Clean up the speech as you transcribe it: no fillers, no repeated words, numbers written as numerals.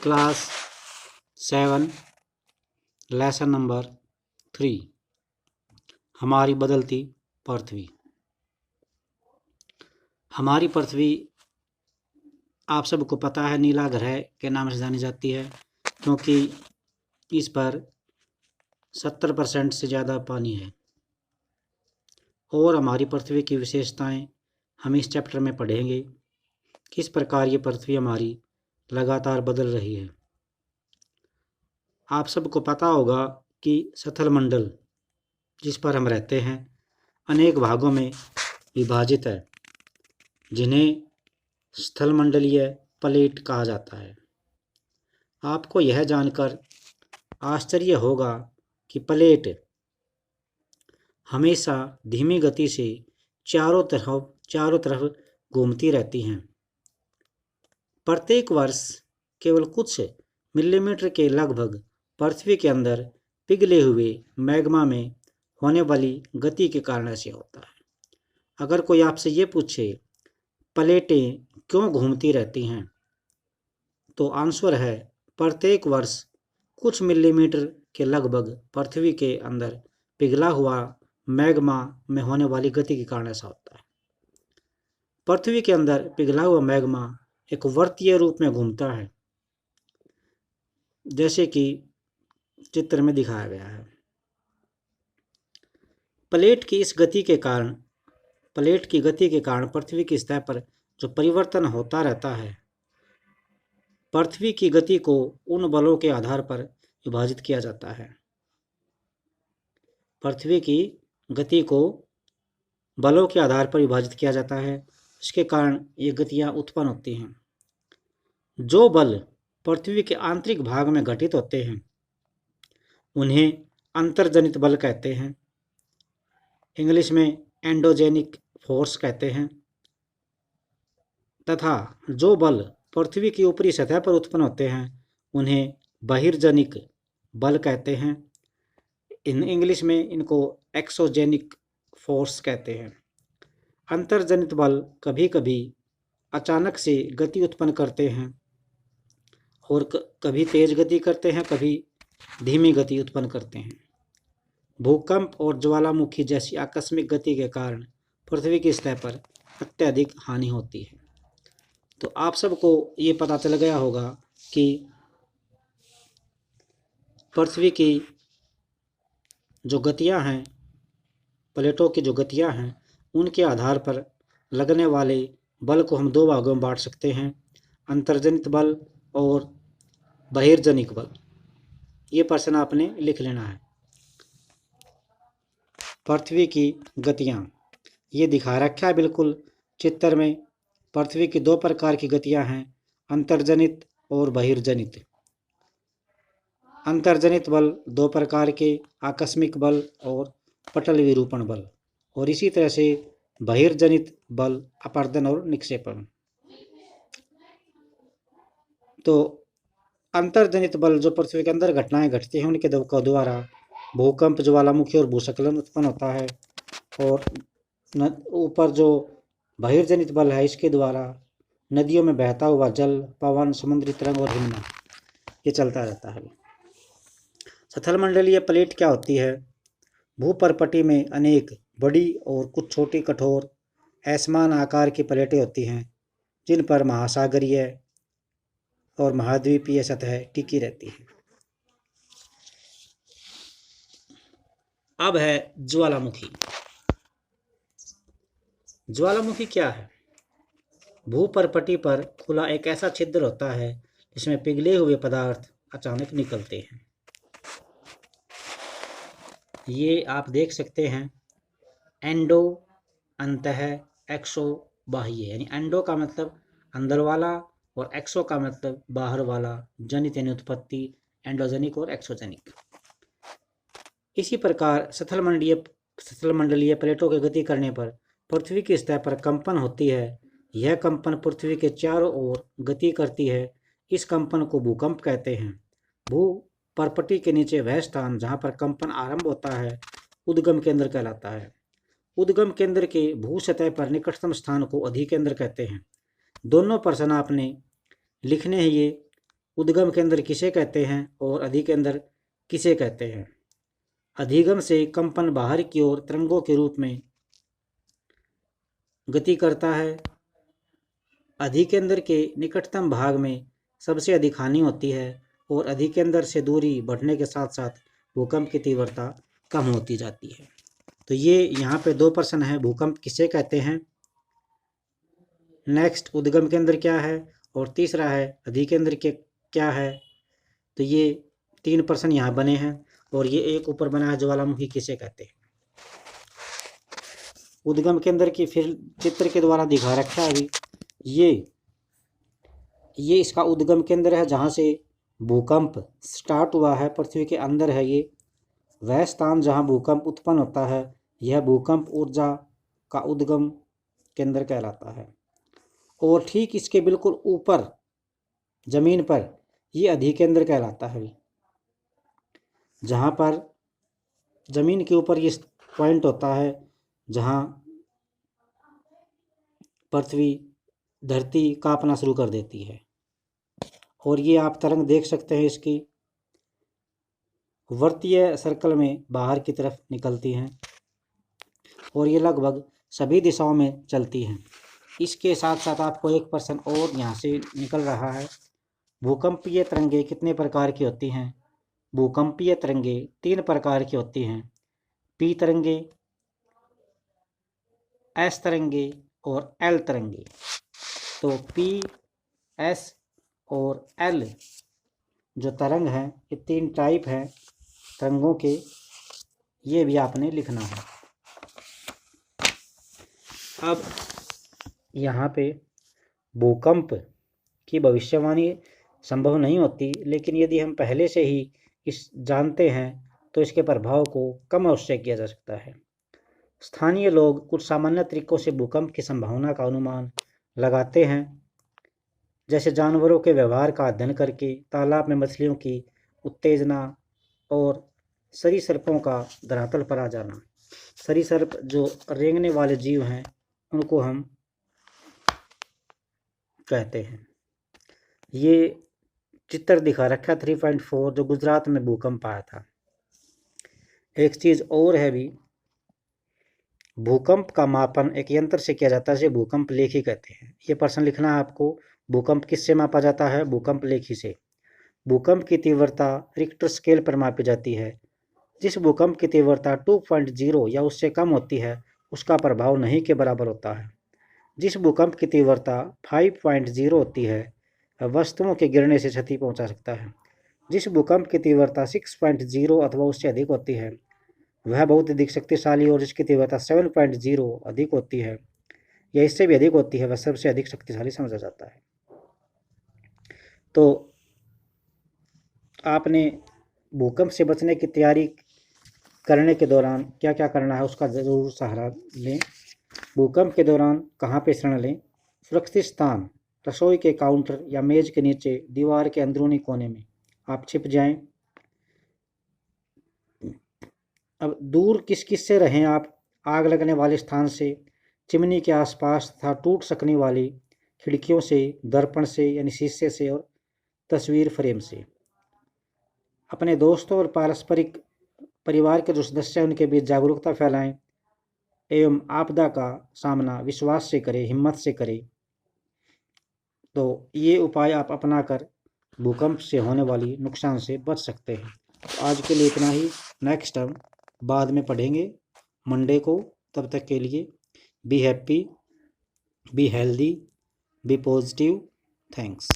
Class 7 lesson number 3 हमारी बदलती पृथ्वी। हमारी पृथ्वी आप सबको पता है नीला ग्रह के नाम से जानी जाती है, क्योंकि इस पर 70% से ज़्यादा पानी है। और हमारी पृथ्वी की विशेषताएं हम इस चैप्टर में पढ़ेंगे। किस प्रकार ये पृथ्वी हमारी लगातार बदल रही है। आप सबको पता होगा कि स्थल मंडल जिस पर हम रहते हैं अनेक भागों में विभाजित है, जिन्हें स्थल मंडलीय प्लेट कहा जाता है। आपको यह जानकर आश्चर्य होगा कि प्लेट हमेशा धीमी गति से चारों तरफ घूमती रहती हैं। प्रत्येक वर्ष केवल कुछ मिलीमीटर के लगभग पृथ्वी के अंदर पिघले हुए मैग्मा में होने वाली गति के कारण ऐसे होता है। अगर कोई आपसे ये पूछे प्लेटें क्यों घूमती रहती हैं, तो आंसर है प्रत्येक वर्ष कुछ मिलीमीटर के लगभग पृथ्वी के अंदर पिघला हुआ मैग्मा में होने वाली गति के कारण ऐसा होता है। पृथ्वी के अंदर पिघला हुआ मैग्मा एक वृत्तीय रूप में घूमता है, जैसे कि चित्र में दिखाया गया है। प्लेट की गति के कारण पृथ्वी की सतह पर जो परिवर्तन होता रहता है, पृथ्वी की गति को उन बलों के आधार पर विभाजित किया जाता है। पृथ्वी की गति को बलों के आधार पर विभाजित किया जाता है, इसके कारण ये गतियां उत्पन्न होती हैं। जो बल पृथ्वी के आंतरिक भाग में घटित होते हैं उन्हें अंतर्जनित बल कहते हैं। इंग्लिश में एंडोजेनिक फोर्स कहते हैं। तथा जो बल पृथ्वी की ऊपरी सतह पर उत्पन्न होते हैं उन्हें बहिर्जनिक बल कहते हैं। इंग्लिश में इनको एक्सोजेनिक फोर्स कहते हैं। अंतर्जनित बल कभी कभी अचानक से गति उत्पन्न करते हैं और कभी तेज गति करते हैं, कभी धीमी गति उत्पन्न करते हैं। भूकंप और ज्वालामुखी जैसी आकस्मिक गति के कारण पृथ्वी की सतह पर अत्यधिक हानि होती है। तो आप सबको ये पता चल गया होगा कि पृथ्वी की जो गतियां हैं, प्लेटों की जो गतियां हैं, उनके आधार पर लगने वाले बल को हम दो भागों में बांट सकते हैं, अंतर्जनित बल और बहिर्जनिक बल। ये प्रश्न आपने लिख लेना है। पृथ्वी की गतियां ये दिखा रखा है बिल्कुल चित्र में। पृथ्वी की दो प्रकार की गतियां हैं, अंतर्जनित और बहिर्जनित। अंतर्जनित बल दो प्रकार के, आकस्मिक बल और पटल विरूपण बल। और इसी तरह से बहिर्जनित बल अपर्दन और निक्षेपण। तो अंतर्जनित बल जो पृथ्वी के अंदर घटनाएं घटती हैं उनके द्वारा भूकंप, ज्वालामुखी और भूस्खलन उत्पन्न होता है। और ऊपर जो बहिर्जनित बल है, इसके द्वारा नदियों में बहता हुआ जल, पवन, समुद्री तरंग और हिमना ये चलता रहता है। स्थलमंडलीय प्लेट क्या होती है? भूपर्पटी में अनेक बड़ी और कुछ छोटी कठोर असमान आकार की प्लेटें होती हैं, जिन पर महासागरीय और महाद्वीपीय सतह टिकी रहती है। अब है ज्वालामुखी। ज्वालामुखी क्या है? भूपर्पटी पर खुला एक ऐसा छिद्र होता है जिसमें पिघले हुए पदार्थ अचानक निकलते हैं। ये आप देख सकते हैं, एंडो अंतः, एक्सो बाह्य। यानी एंडो का मतलब अंदर वाला और एक्सो का मतलब बाहर वाला। जनित यानी उत्पत्ति, एंडोजेनिक और एक्सोजेनिक। इसी प्रकार स्थलमंडलीय प्लेटों की गति करने पर पृथ्वी की सतह पर कंपन होती है। यह कंपन पृथ्वी के चारों ओर गति करती है। इस कंपन को भूकंप कहते हैं। भूपर्पटी के नीचे वह स्थान जहाँ पर कंपन आरंभ होता है उद्गम केंद्र कहलाता है। उद्गम केंद्र के भू सतह पर निकटतम स्थान को अधिकेंद्र कहते हैं। दोनों प्रश्न आपने लिखने हैं। ये उद्गम केंद्र किसे कहते हैं और अधिकेंद्र किसे कहते हैं? अधिगम से कंपन बाहर की ओर तरंगों के रूप में गति करता है। अधिकेंद्र के निकटतम भाग में सबसे अधिक हानि होती है और अधिकेंद्र से दूरी बढ़ने के साथ साथ भूकंप की तीव्रता कम होती जाती है। तो ये यहाँ पे 2 प्रश्न है, भूकंप किसे कहते हैं, नेक्स्ट उद्गम केंद्र क्या है, और तीसरा है अधिकेंद्र के क्या है। तो ये 3 प्रश्न यहाँ बने हैं और ये एक ऊपर बना है ज्वालामुखी किसे कहते हैं। उद्गम केंद्र की फिर चित्र के द्वारा दिखा रखा है अभी। ये इसका उद्गम केंद्र है जहाँ से भूकंप स्टार्ट हुआ है, पृथ्वी के अंदर है ये। वह स्थान जहाँ भूकंप उत्पन्न होता है यह भूकंप ऊर्जा का उद्गम केंद्र कहलाता है। और ठीक इसके बिल्कुल ऊपर जमीन पर ये अधिकेंद्र कहलाता है। जहाँ पर जमीन के ऊपर ये पॉइंट होता है जहाँ पृथ्वी धरती कांपना शुरू कर देती है। और ये आप तरंग देख सकते हैं, इसकी वर्तीय सर्कल में बाहर की तरफ निकलती हैं और ये लगभग सभी दिशाओं में चलती हैं। इसके साथ साथ आपको एक प्रश्न और यहाँ से निकल रहा है, भूकंपीय तरंगें कितने प्रकार की होती हैं? भूकंपीय तरंगें 3 प्रकार की होती हैं, पी तरंगें, एस तरंगें और एल तरंगें। तो पी, एस और एल जो तरंग हैं ये 3 टाइप हैं तरंगों के, ये भी आपने लिखना है। अब यहाँ पे भूकंप की भविष्यवाणी संभव नहीं होती, लेकिन यदि हम पहले से ही इस जानते हैं तो इसके प्रभाव को कम अवश्य किया जा सकता है। स्थानीय लोग कुछ सामान्य तरीकों से भूकंप की संभावना का अनुमान लगाते हैं, जैसे जानवरों के व्यवहार का अध्ययन करके, तालाब में मछलियों की उत्तेजना और सरीसृपों का धरातल पर आ जाना। सरीसृप जो रेंगने वाले जीव हैं उनको हम कहते हैं। ये चित्र दिखा रखा 3.4 जो गुजरात में भूकंप आया था। एक चीज़ और है भी, भूकंप का मापन एक यंत्र से किया जाता है जिसे भूकंप लेखी कहते हैं। ये प्रश्न लिखना है आपको, भूकंप किससे मापा जाता है? भूकंप लेखी से। भूकंप की तीव्रता रिक्टर स्केल पर मापी जाती है। जिस भूकंप की तीव्रता 2.0 या उससे कम होती है उसका प्रभाव नहीं के बराबर होता है। जिस भूकंप की तीव्रता 5.0 होती है वस्तुओं के गिरने से क्षति पहुंचा सकता है। जिस भूकंप की तीव्रता 6.0 अथवा उससे अधिक होती है वह बहुत अधिक शक्तिशाली, और जिसकी तीव्रता 7.0 अधिक होती है या इससे भी अधिक होती है वह सबसे अधिक शक्तिशाली समझा जाता है। तो आपने भूकंप से बचने की तैयारी करने के दौरान क्या क्या करना है उसका ज़रूर सहारा लें। भूकंप के दौरान कहाँ पे शरण लें? सुरक्षित स्थान, रसोई के काउंटर या मेज के नीचे, दीवार के अंदरूनी कोने में आप छिप जाएं। अब दूर किस किस से रहें आप? आग लगने वाले स्थान से, चिमनी के आसपास तथा टूट सकने वाली खिड़कियों से, दर्पण से यानी शीशे से और तस्वीर फ्रेम से। अपने दोस्तों और पारस्परिक परिवार के जो सदस्य हैं उनके बीच जागरूकता फैलाएं एवं आपदा का सामना विश्वास से करें, हिम्मत से करें। तो ये उपाय आप अपनाकर भूकंप से होने वाली नुकसान से बच सकते हैं। तो आज के लिए इतना ही, नेक्स्ट हम बाद में पढ़ेंगे मंडे को। तब तक के लिए be happy, be healthy, be positive. Thanks.